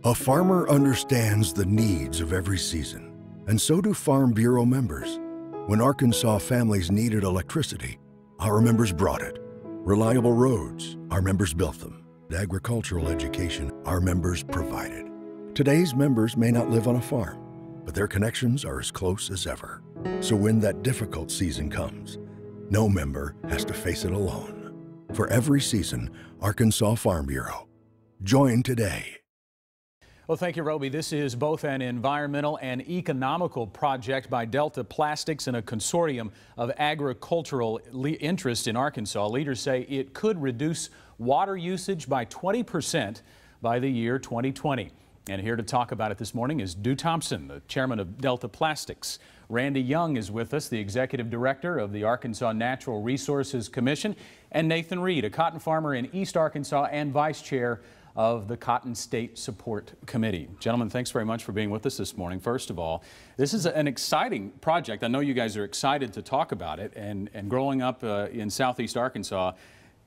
A farmer understands the needs of every season, and so do Farm Bureau members. When Arkansas families needed electricity, our members brought it. Reliable roads, our members built them. Agricultural education, our members provided. Today's members may not live on a farm, but their connections are as close as ever. So when that difficult season comes, no member has to face it alone. For every season, Arkansas Farm Bureau. Join today. Well, thank you, Roby. This is both an environmental and economical project by Delta Plastics and a consortium of agricultural interests in Arkansas. Leaders say it could reduce water usage by 20% by the year 2020. And here to talk about it this morning is Dhu Thompson, the chairman of Delta Plastics. Randy Young is with us, the executive director of the Arkansas Natural Resources Commission, and Nathan Reed, a cotton farmer in East Arkansas and vice chair of the Cotton State Support Committee. Gentlemen, thanks very much for being with us this morning. First of all, this is an exciting project. I know you guys are excited to talk about it, and growing up in southeast Arkansas,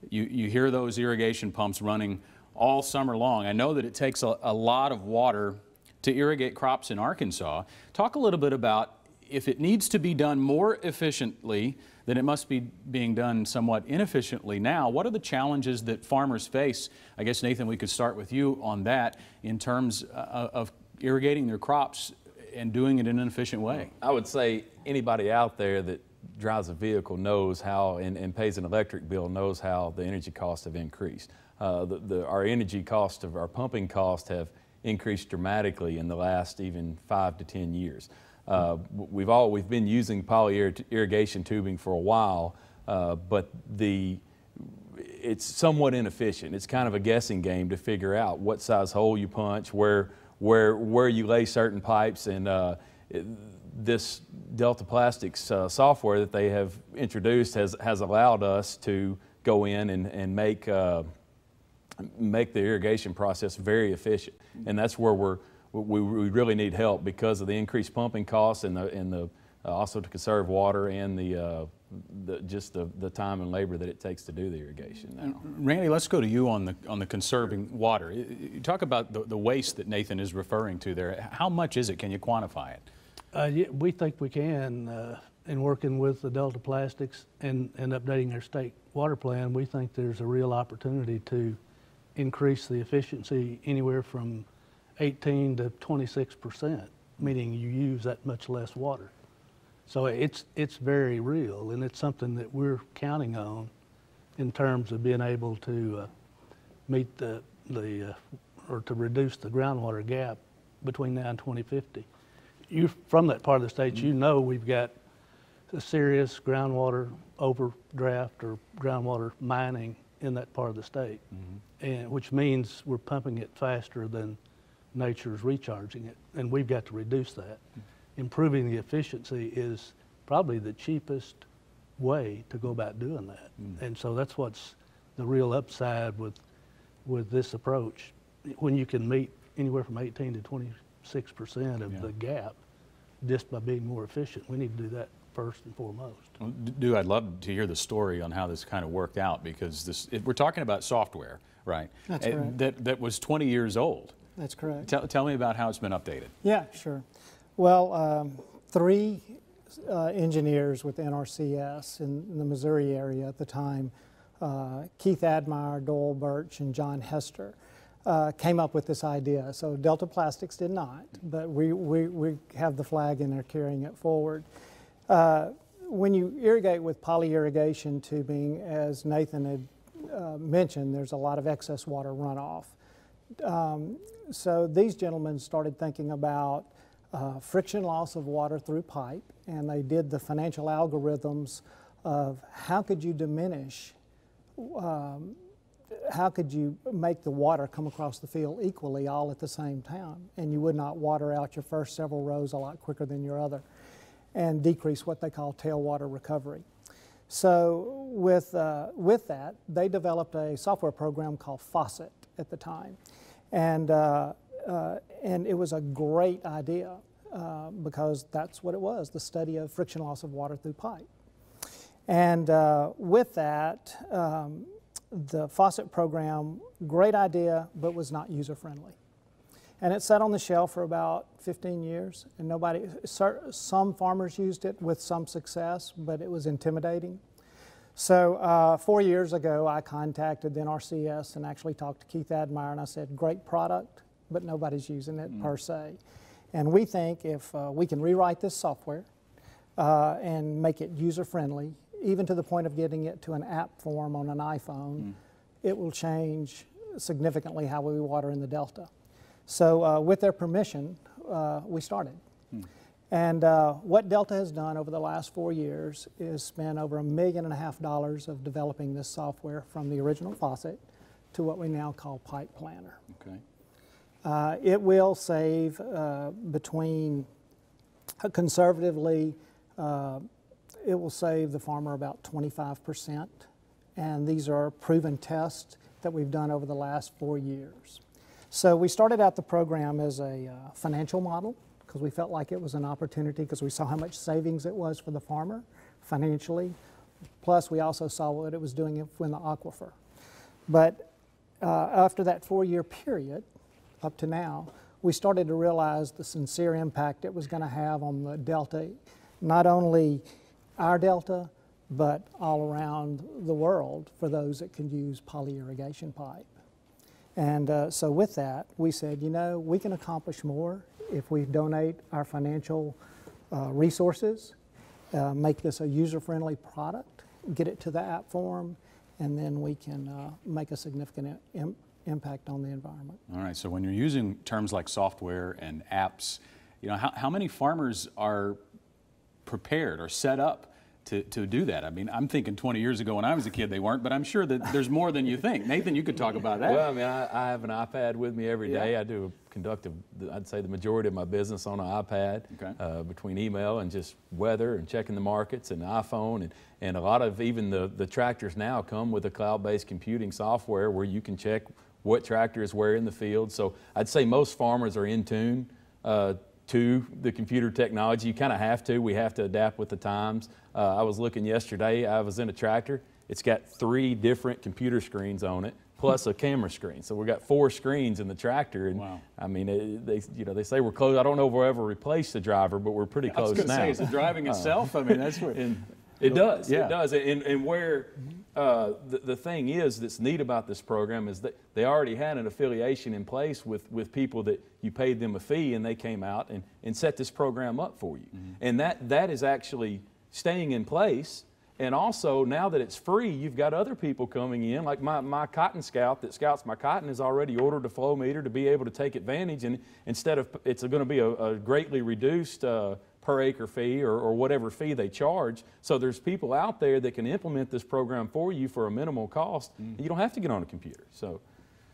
you hear those irrigation pumps running all summer long. I know that it takes a lot of water to irrigate crops in Arkansas. Talk a little bit about if it needs to be done more efficiently, then it must be being done somewhat inefficiently now. What are the challenges that farmers face? I guess, Nathan, we could start with you on that in terms of irrigating their crops and doing it in an efficient way. I would say anybody out there that drives a vehicle knows how and pays an electric bill knows how the energy costs have increased. Our energy cost of our pumping costs have increased dramatically in the last even 5 to 10 years. We've been using poly irrigation tubing for a while, but it's somewhat inefficient. It's kind of a guessing game to figure out what size hole you punch, where you lay certain pipes, and this Delta Plastics software that they have introduced has allowed us to go in and make the irrigation process very efficient, and that's where we really need help because of the increased pumping costs and also to conserve water and just the time and labor that it takes to do the irrigation now. Randy, let's go to you on the conserving water. You talk about the waste that Nathan is referring to there. How much is it? Can you quantify it? Yeah, we think we can. In working with the Delta Plastics and updating their state water plan, we think there's a real opportunity to increase the efficiency anywhere from 18 to 26%, meaning you use that much less water. So it's very real, and it's something that we're counting on in terms of being able to meet or to reduce the groundwater gap between now and 2050. You from that part of the state, you know we've got a serious groundwater overdraft or groundwater mining in that part of the state, and which means we're pumping it faster than nature's recharging it, and we've got to reduce that. Improving the efficiency is probably the cheapest way to go about doing that, and so that's what's the real upside with this approach. When you can meet anywhere from 18 to 26% of the gap just by being more efficient, we need to do that first and foremost. Well, Dhu, I'd love to hear the story on how this kind of worked out, because we're talking about software, right? That's correct. That was 20 years old. That's correct. Tell me about how it's been updated. Yeah, sure. Well, 3 engineers with NRCS in the Missouri area at the time, Keith Admire, Doyle Birch, and John Hester, came up with this idea. So Delta Plastics did not, but we have the flag and they're carrying it forward. When you irrigate with poly irrigation tubing, as Nathan had mentioned, there's a lot of excess water runoff. So these gentlemen started thinking about friction loss of water through pipe, and they did the financial algorithms of how could you diminish, how could you make the water come across the field equally all at the same time, and you would not water out your first several rows a lot quicker than your other, and decrease what they call tailwater recovery. So with that, they developed a software program called Faucet at the time. And it was a great idea because that's what it was, the study of friction loss of water through pipe. And with that, the Faucet program, great idea, but was not user-friendly. And it sat on the shelf for about 15 years, and some farmers used it with some success, but it was intimidating. So 4 years ago, I contacted the NRCS and actually talked to Keith Admire, and I said, great product, but nobody's using it per se. And we think if we can rewrite this software and make it user-friendly, even to the point of getting it to an app form on an iPhone, it will change significantly how we water in the Delta. So with their permission, we started. And what Delta has done over the last 4 years is spend over $1.5 million of developing this software from the original faucet to what we now call Pipe Planner. Okay. It will save conservatively, it will save the farmer about 25%. And these are proven tests that we've done over the last 4 years. So we started out the program as a financial model because we felt like it was an opportunity because we saw how much savings it was for the farmer financially. Plus we also saw what it was doing in the aquifer. But after that 4-year period, up to now, we started to realize the sincere impact it was going to have on the Delta, not only our Delta, but all around the world for those that can use poly-irrigation pipe. And so with that, we said, you know, we can accomplish more if we donate our financial resources, make this a user-friendly product, get it to the app form, and then we can make a significant impact on the environment. All right, so when you're using terms like software and apps, you know, how many farmers are prepared or set up to do that? I mean, I'm thinking 20 years ago when I was a kid they weren't, but I'm sure that there's more than you think. Nathan, you could talk about that. Well, I mean, I have an iPad with me every day. I do conduct, I'd say, the majority of my business on an iPad, between email and just weather and checking the markets and iPhone. And a lot of even the tractors now come with a cloud-based computing software where you can check what tractor is where in the field. So I'd say most farmers are in tune to the computer technology. You kind of have to. We have to adapt with the times. I was looking yesterday. I was in a tractor. It's got 3 different computer screens on it, plus a camera screen. So we've got 4 screens in the tractor. And wow. I mean, they say we're close. I don't know if we'll ever replace the driver, but we're pretty close now. I was going to say, is it driving itself? I mean, that's what. It does. Yeah. It does. And where the thing is that's neat about this program is that they already had an affiliation in place with people that you paid them a fee, and they came out and set this program up for you. And that is actually staying in place. And also, now that it's free, you've got other people coming in, like my cotton scout that scouts my cotton has already ordered a flow meter to be able to take advantage. And instead of, it's going to be a greatly reduced per acre fee or whatever fee they charge. So there's people out there that can implement this program for you for a minimal cost. You don't have to get on a computer. So.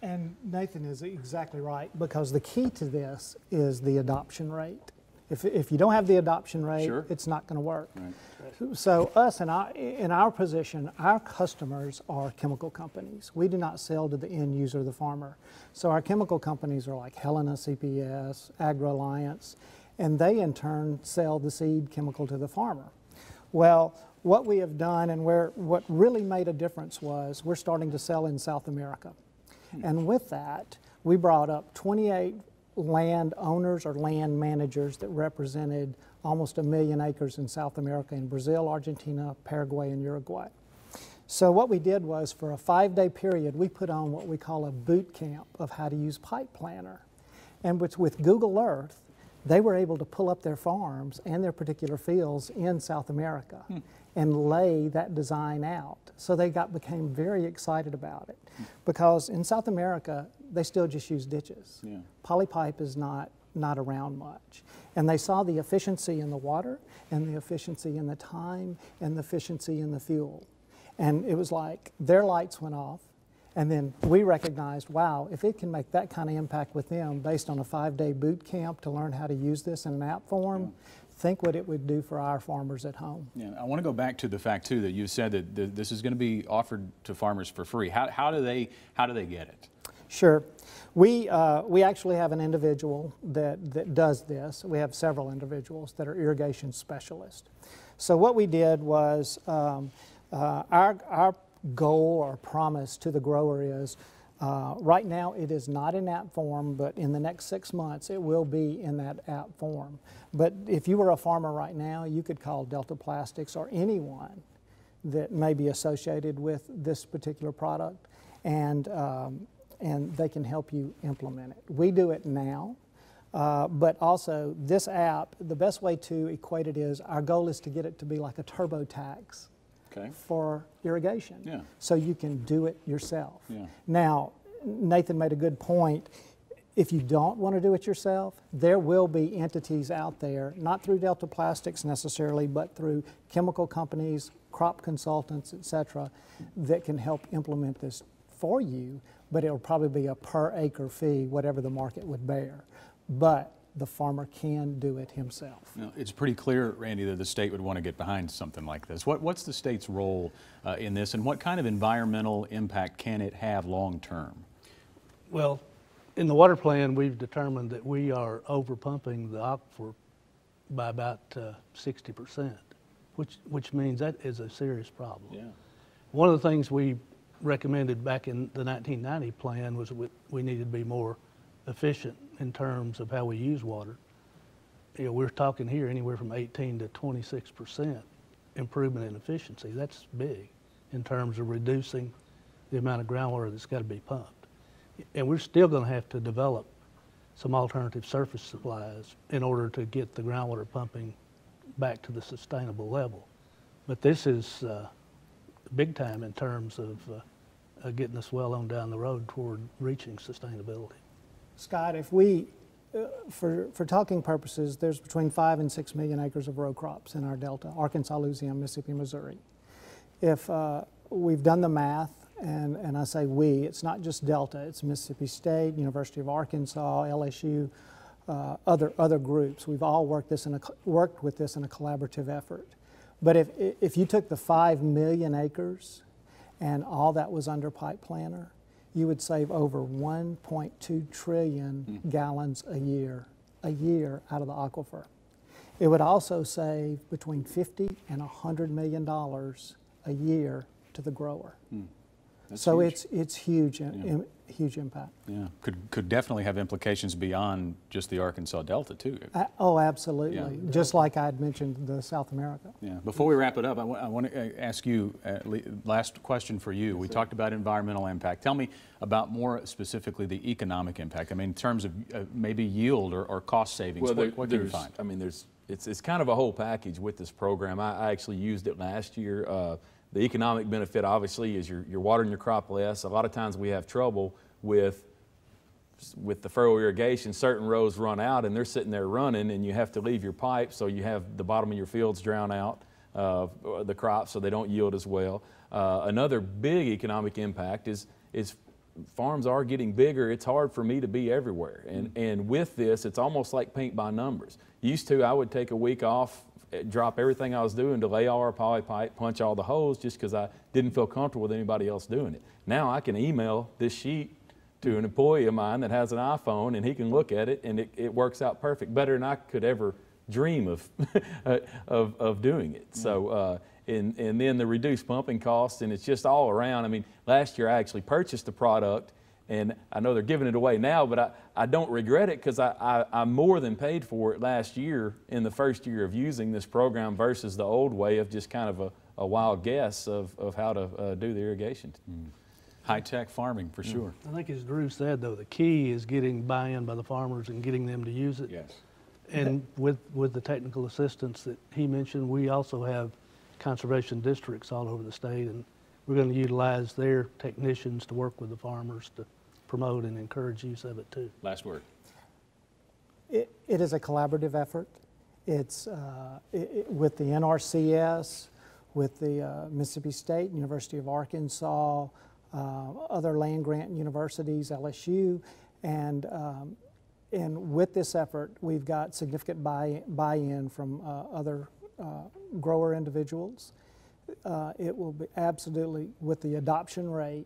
And Nathan is exactly right, because the key to this is the adoption rate. If you don't have the adoption rate, it's not going to work. Right. So us in our position, our customers are chemical companies. We do not sell to the end user, the farmer. So our chemical companies are like Helena CPS, Agri-Alliance, and they in turn sell the seed chemical to the farmer. Well, what we have done and what really made a difference was we're starting to sell in South America. And with that, we brought up 28 land owners or land managers that represented almost 1 million acres in South America, in Brazil, Argentina, Paraguay, and Uruguay. So what we did was, for a 5-day period, we put on what we call a boot camp of how to use Pipe Planner. And with Google Earth, they were able to pull up their farms and their particular fields in South America and lay that design out. So they became very excited about it, because in South America, they still just use ditches. Polypipe is not around much. And they saw the efficiency in the water and the efficiency in the time and the efficiency in the fuel. And it was like their lights went off. And then we recognized, wow, if it can make that kind of impact with them based on a 5-day boot camp to learn how to use this in an app form, think what it would do for our farmers at home. Yeah, I want to go back to the fact too that you said that this is going to be offered to farmers for free. How do they get it? Sure. We actually have an individual that does this. We have several individuals that are irrigation specialists. So what we did was our goal or promise to the grower is Right now, it is not in app form, but in the next 6 months, it will be in that app form. But if you were a farmer right now, you could call Delta Plastics or anyone that may be associated with this particular product, and they can help you implement it. We do it now, but also this app, the best way to equate it is our goal is to get it to be like a TurboTax. Okay. For irrigation. Yeah. So you can do it yourself. Yeah. Now, Nathan made a good point. If you don't want to do it yourself, there will be entities out there, not through Delta Plastics necessarily, but through chemical companies, crop consultants, etc., that can help implement this for you, but it'll probably be a per acre fee, whatever the market would bear. But the farmer can do it himself. Now, it's pretty clear, Randy, that the state would want to get behind something like this. What's the state's role in this, and what kind of environmental impact can it have long term? Well, in the water plan, we've determined that we are over pumping the aquifer by about 60%, which means that is a serious problem. Yeah. One of the things we recommended back in the 1990 plan was we needed to be more efficient in terms of how we use water. You know, we're talking here anywhere from 18 to 26% improvement in efficiency. That's big in terms of reducing the amount of groundwater that's got to be pumped. And we're still going to have to develop some alternative surface supplies in order to get the groundwater pumping back to the sustainable level. But this is big time in terms of getting us well on down the road toward reaching sustainability. Scott, if we, for talking purposes, there's between 5 and 6 million acres of row crops in our delta, Arkansas, Louisiana, Mississippi, Missouri. If we've done the math, and I say we, it's not just Delta, it's Mississippi State, University of Arkansas, LSU, other groups. We've all worked with this in a collaborative effort. But if you took the 5 million acres and all that was under pipe planner, you would save over 1.2 trillion gallons a year out of the aquifer. It would also save between $50 and $100 million a year to the grower. So huge. It's huge, huge impact. Yeah, could definitely have implications beyond just the Arkansas Delta too. Oh, absolutely. Yeah. Just like I had mentioned the South America. Yeah. Before we wrap it up, I want to ask you last question for you. We talked about environmental impact. Tell me about more specifically the economic impact. I mean, in terms of maybe yield or cost savings. Well, what can you find? I mean, it's kind of a whole package with this program. I actually used it last year. The economic benefit, obviously, is you're watering your crop less. A lot of times we have trouble with the furrow irrigation. Certain rows run out and they're sitting there running, and you have to leave your pipe, so you have the bottom of your fields drown out the crops, so they don't yield as well. Another big economic impact is farms are getting bigger. It's hard for me to be everywhere, and with this, it's almost like paint by numbers. Used to, I would take a week off, drop everything I was doing to lay all our poly pipe, punch all the holes, just because I didn't feel comfortable with anybody else doing it. Now I can email this sheet to an employee of mine that has an iPhone, and he can look at it, and it works out perfect, better than I could ever dream of of doing it. So and then the reduced pumping costs, and it's just all around. I mean, last year I actually purchased the product, and I know they're giving it away now, but I don't regret it, because I more than paid for it last year in the first year of using this program versus the old way of just kind of a wild guess of how to do the irrigation. High-tech farming, for sure. I think as Drew said, though, the key is getting buy-in by the farmers and getting them to use it. Yes. And with the technical assistance that he mentioned, we also have conservation districts all over the state, and we're going to utilize their technicians to work with the farmers to promote and encourage use of it too. Last word. It is a collaborative effort. It's with the NRCS, with the Mississippi State, University of Arkansas, other land grant universities, LSU, and with this effort, we've got significant buy-in from other grower individuals. It will be absolutely, with the adoption rate,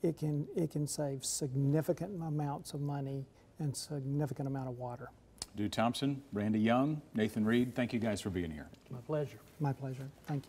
it can save significant amounts of money and significant amount of water. Dhu Thompson, Randy Young, Nathan Reed, thank you guys for being here. My pleasure. My pleasure. Thank you.